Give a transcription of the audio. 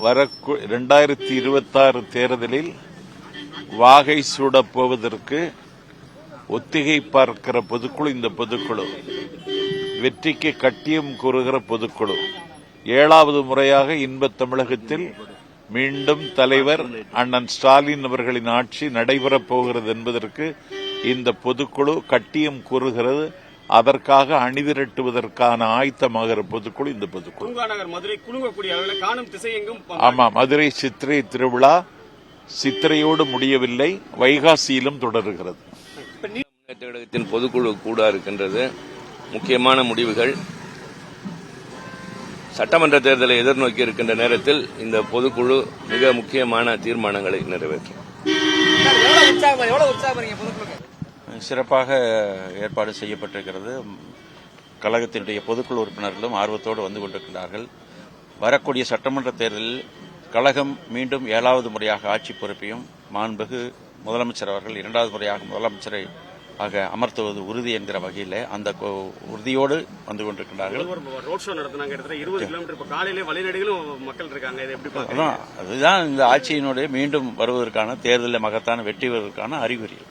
2026 தேர்தலில் வாகை சூடப் போவதற்கு ஒத்திகை பார்க்கிற பொதுக்குழு இந்த பொதுக்குழு, வெற்றிக்கு கட்டியம் கூறுகிற பொதுக்குழு, 7வது முறையாக இன்பத் தமிழகத்தில் மீண்டும் தலைவர் அண்ணன் ஸ்டாலின் அவர்களின் ஆட்சி நடைபெறப் போகிறது என்பதற்கு இந்த பொதுக்குழு கட்டியம் கூறுகிறது. அதற்காக அணிதிரட்டுவதற்கான ஆயத்தமாகிற பொதுக்குழு இந்த பொதுக்குழு. ஆமா, மதுரை சித்திரை திருவிழா சித்திரையோடு முடியவில்லை, வைகாசியிலும் தொடர்கிறது. கழகத்தின் பொதுக்குழு கூட இருக்கின்றது. முக்கியமான முடிவுகள் சட்டமன்ற தேர்தலை எதிர்நோக்கி இருக்கின்ற நேரத்தில் இந்த பொதுக்குழு மிக முக்கியமான தீர்மானங்களை நிறைவேற்றும். சிறப்பாக ஏற்பாடு செய்யப்பட்டிருக்கிறது. கழகத்தினுடைய பொதுக்குழு உறுப்பினர்களும் ஆர்வத்தோடு வந்து கொண்டிருக்கிறார்கள். வரக்கூடிய சட்டமன்ற தேர்தலில் கழகம் மீண்டும் 7வது முறையாக ஆட்சி பொறுப்பையும் மாண்புமிகு முதலமைச்சர் அவர்கள் 2வது முறையாக முதலமைச்சரை அமர்த்துவது உறுதி என்கிற வகையில் அந்த உறுதியோடு வந்து கொண்டிருக்கிறார்கள். அதுதான் இந்த ஆட்சியினுடைய மீண்டும் வருவதற்கான தேர்தலில் மகத்தான வெற்றி வருவதற்கான அறிகுறி.